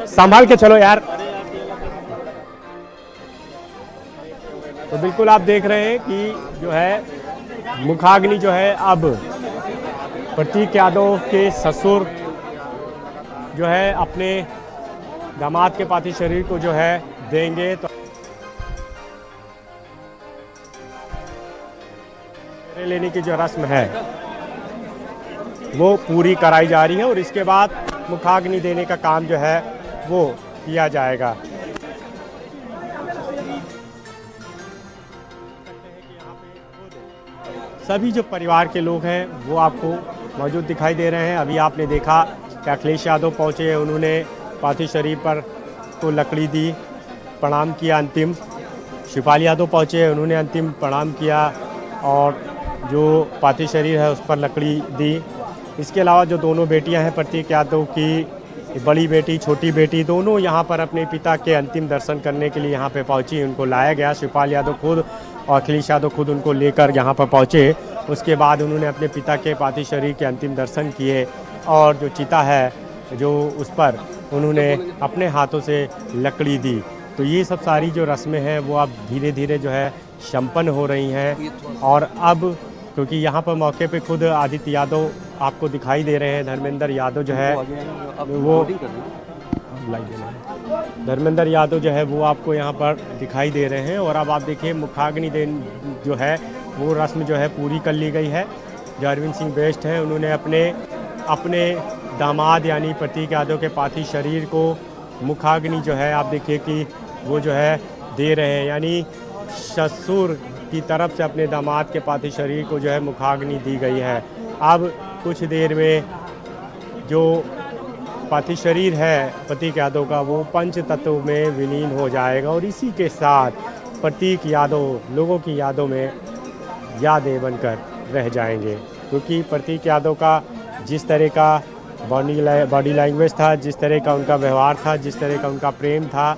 संभाल के चलो यार। तो बिल्कुल आप देख रहे हैं कि जो है मुखाग्नि जो है अब प्रतीक यादव के ससुर जो है अपने दामाद के पार्थिव शरीर को जो है देंगे। तो लेने की जो रस्म है वो पूरी कराई जा रही है और इसके बाद मुखाग्नि देने का काम जो है वो किया जाएगा। सभी जो परिवार के लोग हैं वो आपको मौजूद दिखाई दे रहे हैं। अभी आपने देखा कि अखिलेश यादव पहुंचे, उन्होंने पार्थिव शरीर पर को लकड़ी दी, प्रणाम किया अंतिम। शिवपाल यादव पहुंचे, उन्होंने अंतिम प्रणाम किया और जो पार्थिव शरीर है उस पर लकड़ी दी। इसके अलावा जो दोनों बेटियां हैं प्रतीक यादव की, बड़ी बेटी छोटी बेटी, दोनों यहां पर अपने पिता के अंतिम दर्शन करने के लिए यहां पे पहुंची। उनको लाया गया, शिवपाल यादव खुद और अखिलेश यादव खुद उनको लेकर यहां पर पहुंचे। उसके बाद उन्होंने अपने पिता के पार्थिव शरीर के अंतिम दर्शन किए और जो चिता है जो उस पर उन्होंने अपने हाथों से लकड़ी दी। तो ये सब सारी जो रस्में हैं वो अब धीरे धीरे जो है संपन्न हो रही हैं। और अब क्योंकि यहाँ पर मौके पे खुद आदित्य यादव आपको दिखाई दे रहे हैं, धर्मेंद्र यादव जो है वो धर्मेंद्र यादव जो है वो आपको यहाँ पर दिखाई दे रहे हैं। और अब आप देखिए मुखाग्नि देन जो है वो रस्म जो है पूरी कर ली गई है। जो अरविंद सिंह बेस्ट हैं उन्होंने अपने दामाद यानी प्रतीक यादव के पार्थिव शरीर को मुखाग्नि जो है आप देखिए कि वो जो है दे रहे हैं, यानी ससुर की तरफ से अपने दामाद के पार्थिव शरीर को जो है मुखाग्नि दी गई है। अब कुछ देर में जो पार्थिव शरीर है प्रतीक यादव का वो पंच तत्व में विलीन हो जाएगा और इसी के साथ प्रतीक यादव लोगों की यादों में यादें बनकर रह जाएंगे। क्योंकि प्रतीक यादव का जिस तरह का बॉडी लैंग्वेज था, जिस तरह का उनका व्यवहार था, जिस तरह का उनका प्रेम था,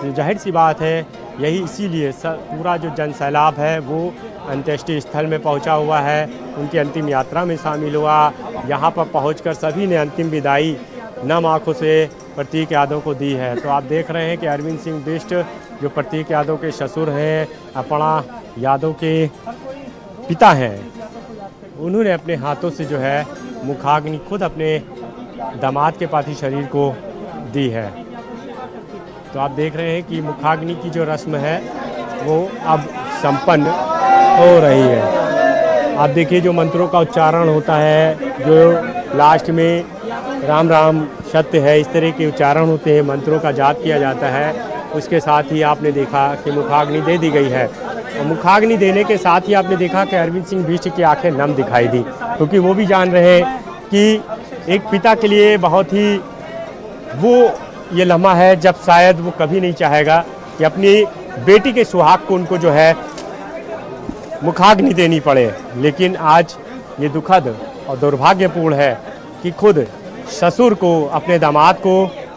तो जाहिर सी बात है यही इसीलिए पूरा जो जन सैलाब है वो अंत्येष्टि स्थल में पहुंचा हुआ है, उनकी अंतिम यात्रा में शामिल हुआ। यहाँ पर पहुंचकर सभी ने अंतिम विदाई नम आँखों से प्रतीक यादव को दी है। तो आप देख रहे हैं कि अरविंद सिंह बिष्ट जो प्रतीक यादव के ससुर हैं, अपना यादव के पिता हैं, उन्होंने अपने हाथों से जो है मुखाग्नि खुद अपने दामाद के पार्थिव शरीर को दी है। तो आप देख रहे हैं कि मुखाग्नि की जो रस्म है वो अब संपन्न हो रही है। आप देखिए जो मंत्रों का उच्चारण होता है, जो लास्ट में राम राम सत्य है, इस तरह के उच्चारण होते हैं, मंत्रों का जाप किया जाता है। उसके साथ ही आपने देखा कि मुखाग्नि दे दी गई है। और मुखाग्नि देने के साथ ही आपने देखा कि अरविंद सिंह बिष्ट की आंखें नम दिखाई दी, क्योंकि वो भी जान रहे हैं कि एक पिता के लिए बहुत ही वो ये लम्हा है जब शायद वो कभी नहीं चाहेगा कि अपनी बेटी के सुहाग को उनको जो है मुखाग्नि देनी पड़े। लेकिन आज ये दुखद और दुर्भाग्यपूर्ण है कि खुद ससुर को अपने दामाद को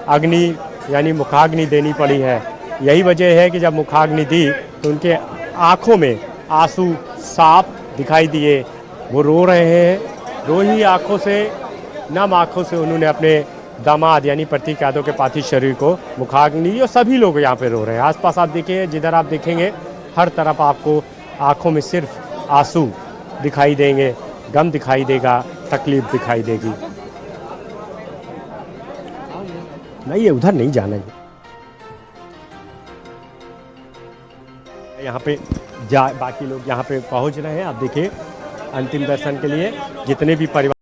अग्नि यानी मुखाग्नि देनी पड़ी है। यही वजह है कि जब मुखाग्नि दी तो उनके आँखों में आंसू साफ दिखाई दिए, वो रो रहे हैं। रो ही आँखों से, नम आँखों से उन्होंने अपने दामाद यानी प्रतीक यादव के पार्थिव शरीर को मुखाग्नि दी और सभी लोग यहाँ पे रो रहे हैं। आसपास आप देखिए, जिधर आप देखेंगे हर तरफ आपको आँखों में सिर्फ आंसू दिखाई देंगे, गम दिखाई देगा, तकलीफ दिखाई देगी। नहीं, ये उधर नहीं जाना है, यहाँ पे बाकी लोग यहाँ पे पहुँच रहे हैं। आप देखिए अंतिम दर्शन के लिए जितने भी परिवार